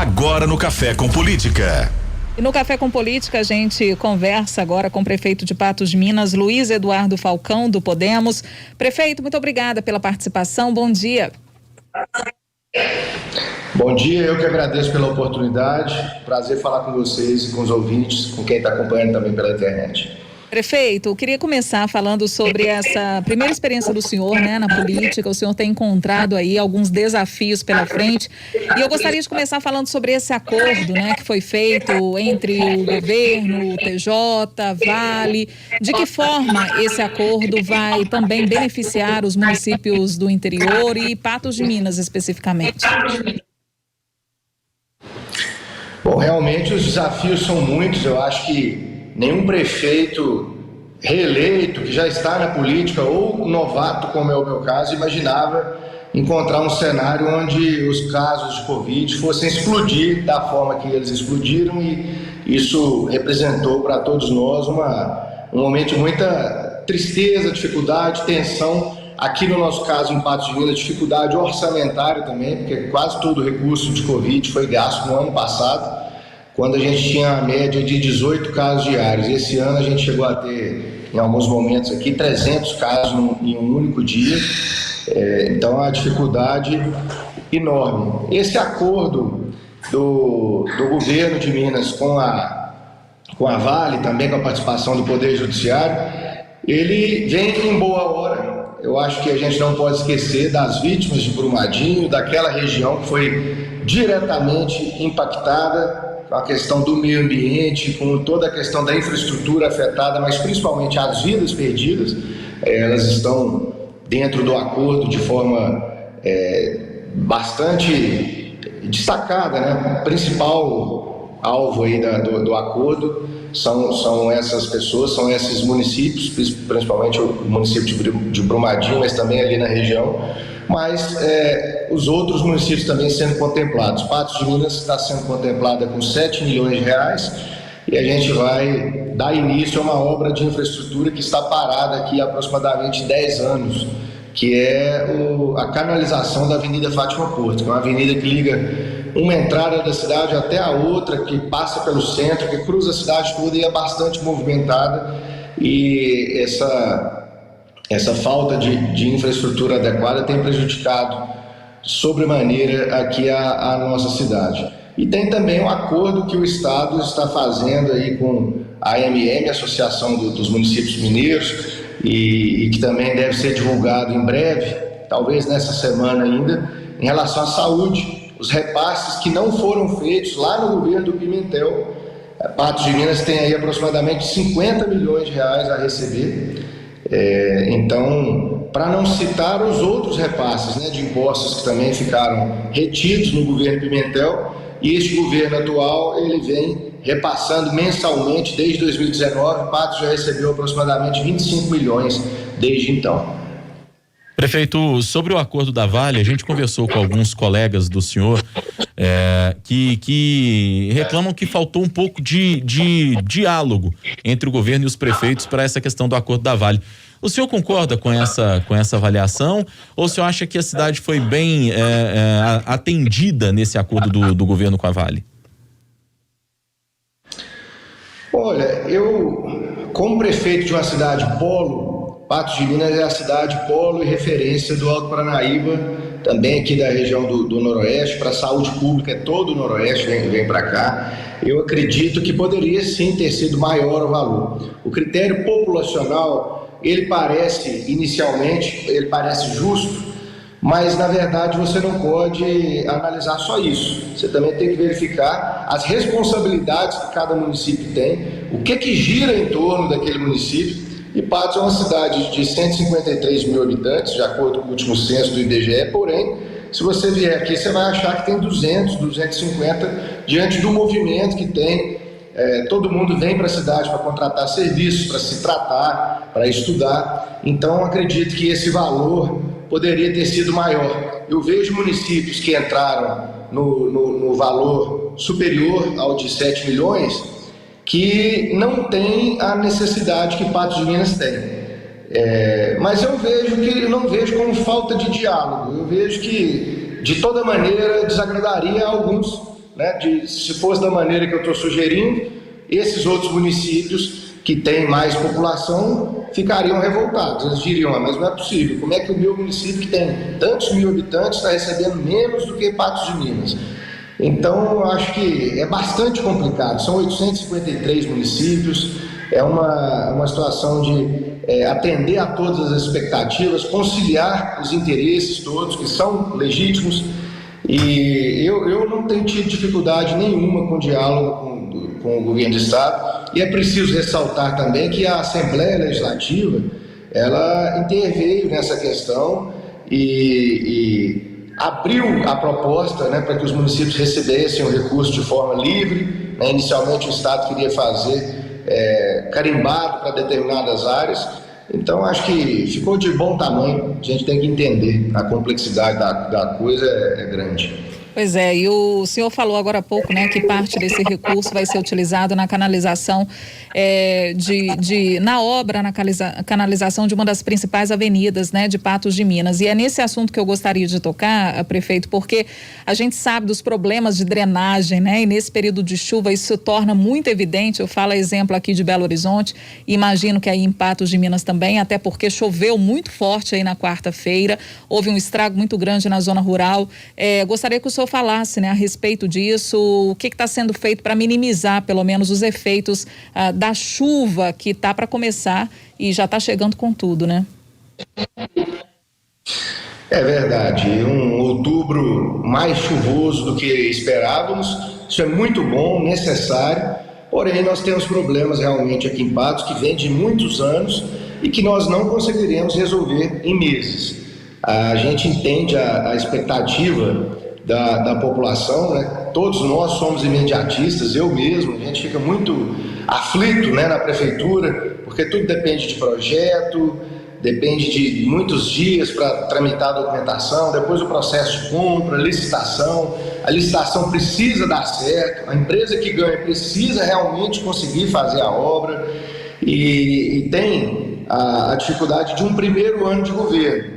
agora no Café com Política. E no Café com Política a gente conversa agora com o prefeito de Patos de Minas, Luiz Eduardo Falcão, do Podemos. Prefeito, muito obrigada pela participação, bom dia. Bom dia, eu que agradeço pela oportunidade, prazer falar com vocês e com os ouvintes, com quem está acompanhando também pela internet. Prefeito, eu queria começar falando sobre essa primeira experiência do senhor, né, na política. O senhor tem encontrado aí alguns desafios pela frente e eu gostaria de começar falando sobre esse acordo, né, que foi feito entre o governo, o TJ, Vale. De que forma esse acordo vai também beneficiar os municípios do interior e Patos de Minas especificamente? Bom, realmente os desafios são muitos. Eu acho que nenhum prefeito reeleito que já está na política ou novato, como é o meu caso, imaginava encontrar um cenário onde os casos de Covid fossem explodir da forma que eles explodiram, e isso representou para todos nós um momento de muita tristeza, dificuldade, tensão. Aqui no nosso caso, em Patos de Minas, dificuldade orçamentária também, porque quase todo o recurso de Covid foi gasto no ano passado, quando a gente tinha a média de 18 casos diários. Esse ano a gente chegou a ter, em alguns momentos aqui, 300 casos em um único dia. Então, a dificuldade enorme. Esse acordo do governo de Minas com a Vale, também com a participação do Poder Judiciário, ele vem em boa hora. Eu acho que a gente não pode esquecer das vítimas de Brumadinho, daquela região que foi diretamente impactada com a questão do meio ambiente, com toda a questão da infraestrutura afetada, mas principalmente as vidas perdidas. Elas estão dentro do acordo de forma bastante destacada, né? O principal alvo aí do acordo são essas pessoas, são esses municípios, principalmente o município de Brumadinho, mas também ali na região, mas os outros municípios também sendo contemplados. Patos de Minas está sendo contemplada com 7 milhões de reais e a gente vai dar início a uma obra de infraestrutura que está parada aqui há aproximadamente 10 anos, que é a canalização da Avenida Fátima Porto, que é uma avenida que liga uma entrada da cidade até a outra, que passa pelo centro, que cruza a cidade toda e é bastante movimentada, e essa falta de infraestrutura adequada tem prejudicado sobremaneira aqui a nossa cidade. E tem também um acordo que o Estado está fazendo aí com a AMM, Associação dos Municípios Mineiros, e que também deve ser divulgado em breve, talvez nessa semana ainda, em relação à saúde, os repasses que não foram feitos lá no governo do Pimentel. Patos de Minas tem aí aproximadamente 50 milhões de reais a receber. Então, para não citar os outros repasses, né, de impostos que também ficaram retidos no governo Pimentel, e este governo atual ele vem repassando mensalmente desde 2019. Patos já recebeu aproximadamente 25 milhões desde então. Prefeito, sobre o acordo da Vale, a gente conversou com alguns colegas do senhor que reclamam que faltou um pouco de diálogo entre o governo e os prefeitos para essa questão do acordo da Vale. O senhor concorda com essa avaliação, ou o senhor acha que a cidade foi bem atendida nesse acordo do governo com a Vale? Olha, eu, como prefeito de uma cidade polo, Patos de Minas é a cidade polo e referência do Alto Paranaíba, também aqui da região do Noroeste, para a saúde pública, todo o Noroeste vem para cá. Eu acredito que poderia sim ter sido maior o valor. O critério populacional, ele parece justo, mas na verdade você não pode analisar só isso. Você também tem que verificar as responsabilidades que cada município tem, o que gira em torno daquele município. E Patos é uma cidade de 153 mil habitantes, de acordo com o último censo do IBGE, porém, se você vier aqui, você vai achar que tem 200, 250, diante do movimento que tem. Todo mundo vem para a cidade para contratar serviços, para se tratar, para estudar. Então, acredito que esse valor poderia ter sido maior. Eu vejo municípios que entraram no valor superior ao de 7 milhões, que não tem a necessidade que Patos de Minas tem. Mas eu não vejo como falta de diálogo. Eu vejo que, de toda maneira, desagradaria a alguns né, se fosse da maneira que eu estou sugerindo, esses outros municípios que têm mais população ficariam revoltados. Eles diriam, mas não é possível, como é que o meu município, que tem tantos mil habitantes, está recebendo menos do que Patos de Minas? Então, eu acho que é bastante complicado. São 853 municípios, é uma situação de atender a todas as expectativas, conciliar os interesses todos, que são legítimos, e eu não tenho tido dificuldade nenhuma com o diálogo com o governo do Estado, e é preciso ressaltar também que a Assembleia Legislativa, ela interveio nessa questão e abriu a proposta, né, para que os municípios recebessem o recurso de forma livre, né? Inicialmente o Estado queria fazer carimbado para determinadas áreas. Então acho que ficou de bom tamanho. A gente tem que entender a complexidade da coisa é grande. Pois é, e o senhor falou agora há pouco, né, que parte desse recurso vai ser utilizado na canalização, na obra, na canalização de uma das principais avenidas, né, de Patos de Minas. E é nesse assunto que eu gostaria de tocar, prefeito, porque a gente sabe dos problemas de drenagem, né, e nesse período de chuva isso se torna muito evidente. Eu falo exemplo aqui de Belo Horizonte, imagino que aí em Patos de Minas também, até porque choveu muito forte aí na quarta-feira, houve um estrago muito grande na zona rural. Gostaria que o senhor falasse, né, a respeito disso, o que está sendo feito para minimizar pelo menos os efeitos da chuva que está para começar e já está chegando com tudo, né? É verdade, um outubro mais chuvoso do que esperávamos, isso é muito bom, necessário, porém nós temos problemas realmente aqui em Patos que vêm de muitos anos e que nós não conseguiremos resolver em meses. A gente entende a expectativa da população, né? Todos nós somos imediatistas, eu mesmo, a gente fica muito aflito, né, na prefeitura, porque tudo depende de projeto, depende de muitos dias para tramitar a documentação, depois o processo de compra, licitação, a licitação precisa dar certo, a empresa que ganha precisa realmente conseguir fazer a obra e tem a dificuldade de um primeiro ano de governo,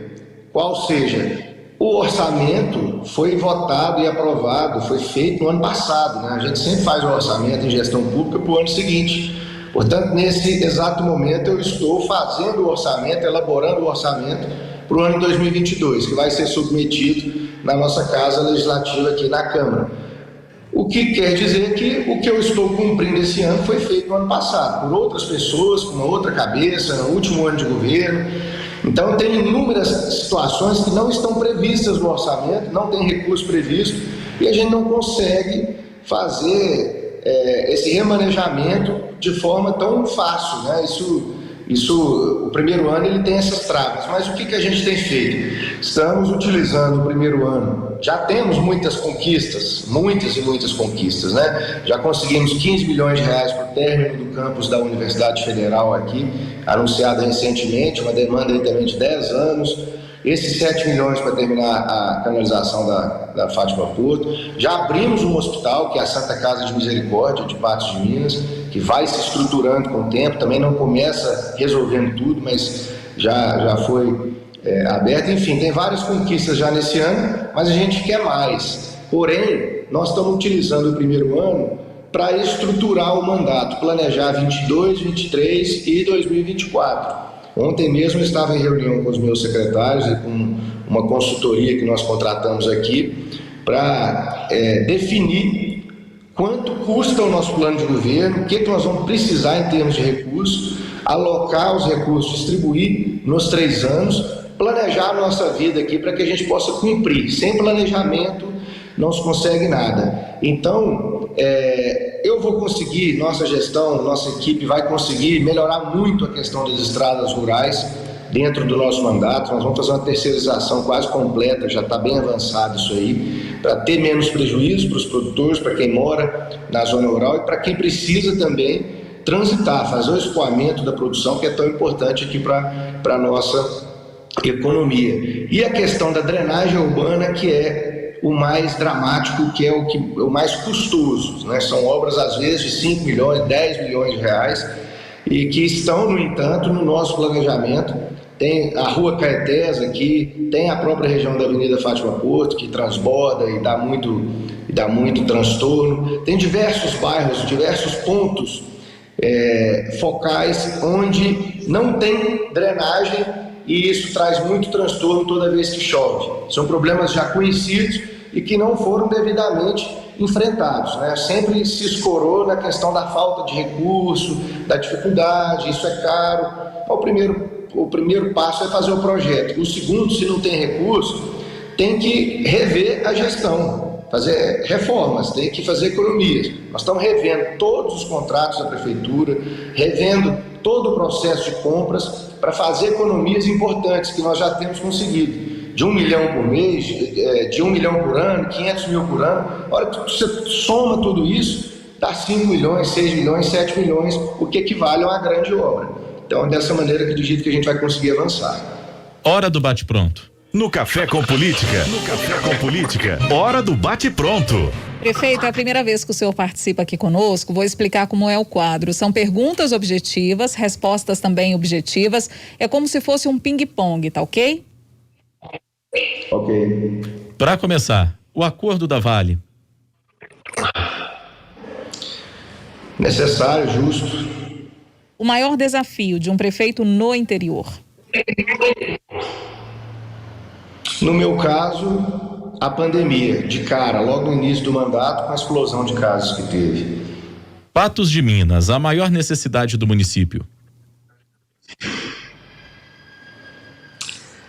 qual seja, o orçamento foi votado e aprovado, foi feito no ano passado, né? A gente sempre faz o orçamento em gestão pública para o ano seguinte. Portanto, nesse exato momento eu estou fazendo o orçamento, elaborando o orçamento para o ano 2022, que vai ser submetido na nossa Casa Legislativa aqui na Câmara. O que quer dizer que o que eu estou cumprindo esse ano foi feito no ano passado, por outras pessoas, com uma outra cabeça, no último ano de governo. Então, tem inúmeras situações que não estão previstas no orçamento, não tem recurso previsto, e a gente não consegue fazer esse remanejamento de forma tão fácil, né? O primeiro ano ele tem essas travas, mas o que a gente tem feito? Estamos utilizando o primeiro ano, já temos muitas conquistas, muitas e muitas conquistas, né? Já conseguimos 15 milhões de reais para o término do campus da Universidade Federal aqui, anunciado recentemente, uma demanda aí também de 10 anos. Esses 7 milhões para terminar a canalização da Fátima Porto. Já abrimos um hospital, que é a Santa Casa de Misericórdia, de Patos de Minas, que vai se estruturando com o tempo, também não começa resolvendo tudo, mas já foi aberto. Enfim, tem várias conquistas já nesse ano, mas a gente quer mais. Porém, nós estamos utilizando o primeiro ano para estruturar o mandato, planejar 22, 23 e 2024. Ontem mesmo eu estava em reunião com os meus secretários e com uma consultoria que nós contratamos aqui para definir quanto custa o nosso plano de governo, o que nós vamos precisar em termos de recursos, alocar os recursos, distribuir nos 3 anos, planejar a nossa vida aqui para que a gente possa cumprir. Sem planejamento não se consegue nada. Então, eu vou conseguir, nossa gestão, nossa equipe vai conseguir melhorar muito a questão das estradas rurais dentro do nosso mandato. Nós vamos fazer uma terceirização quase completa, já está bem avançado isso aí, para ter menos prejuízo para os produtores, para quem mora na zona rural e para quem precisa também transitar, fazer o escoamento da produção, que é tão importante aqui para a nossa economia. E a questão da drenagem urbana, que é o mais dramático, que é o mais custoso, né? São obras às vezes de 5 milhões, 10 milhões de reais e que estão, no entanto, no nosso planejamento tem a Rua Caetés aqui, tem a própria região da Avenida Fátima Porto, que transborda e dá muito transtorno. Tem diversos bairros, diversos pontos focais onde não tem drenagem e isso traz muito transtorno toda vez que chove. São problemas já conhecidos e que não foram devidamente enfrentados, né? Sempre se escorou na questão da falta de recurso, da dificuldade, isso é caro. O primeiro passo é fazer o projeto. O segundo, se não tem recurso, tem que rever a gestão, fazer reformas, tem que fazer economias. Nós estamos revendo todos os contratos da prefeitura, revendo todo o processo de compras para fazer economias importantes que nós já temos conseguido. De 1 milhão por mês, de 1 milhão por ano, 500 mil por ano. A hora que você soma tudo isso, dá 5 milhões, 6 milhões, 7 milhões, o que equivale a uma grande obra. Então é dessa maneira que acredito que a gente vai conseguir avançar. Hora do bate-pronto. No Café com Política. Hora do bate-pronto. Prefeito, é a primeira vez que o senhor participa aqui conosco. Vou explicar como é o quadro. São perguntas objetivas, respostas também objetivas. É como se fosse um ping-pong, tá ok? Ok. Para começar, o acordo da Vale. Necessário, justo. O maior desafio de um prefeito no interior. No meu caso, a pandemia, de cara, logo no início do mandato, com a explosão de casos que teve. Patos de Minas, a maior necessidade do município.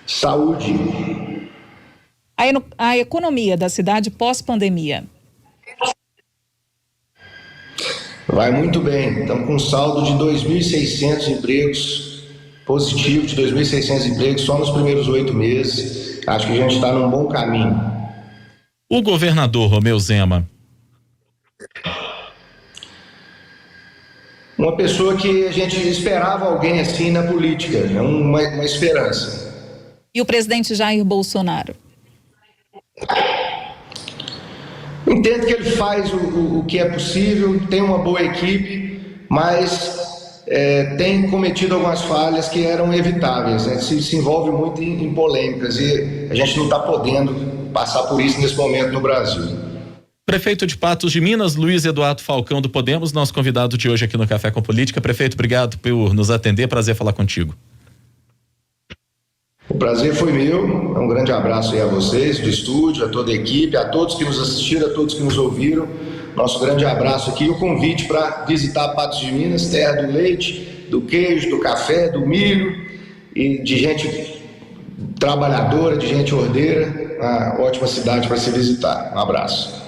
Saúde. A economia da cidade pós-pandemia. Vai muito bem. Estamos com um saldo de 2.600 empregos positivo, de 2.600 empregos só nos primeiros 8 meses. Acho que a gente está num bom caminho. O governador Romeu Zema. Uma pessoa que a gente esperava alguém assim na política, é uma esperança. E o presidente Jair Bolsonaro. Entendo que ele faz o que é possível, tem uma boa equipe, mas tem cometido algumas falhas que eram evitáveis, né? Se envolve muito em polêmicas e a gente não está podendo passar por isso nesse momento no Brasil. Prefeito de Patos de Minas, Luiz Eduardo Falcão do Podemos, nosso convidado de hoje aqui no Café com Política. Prefeito, obrigado por nos atender, prazer falar contigo. O prazer foi meu, um grande abraço aí a vocês do estúdio, a toda a equipe, a todos que nos assistiram, a todos que nos ouviram. Nosso grande abraço aqui e o convite para visitar Patos de Minas, terra do leite, do queijo, do café, do milho e de gente trabalhadora, de gente ordeira, uma ótima cidade para se visitar. Um abraço.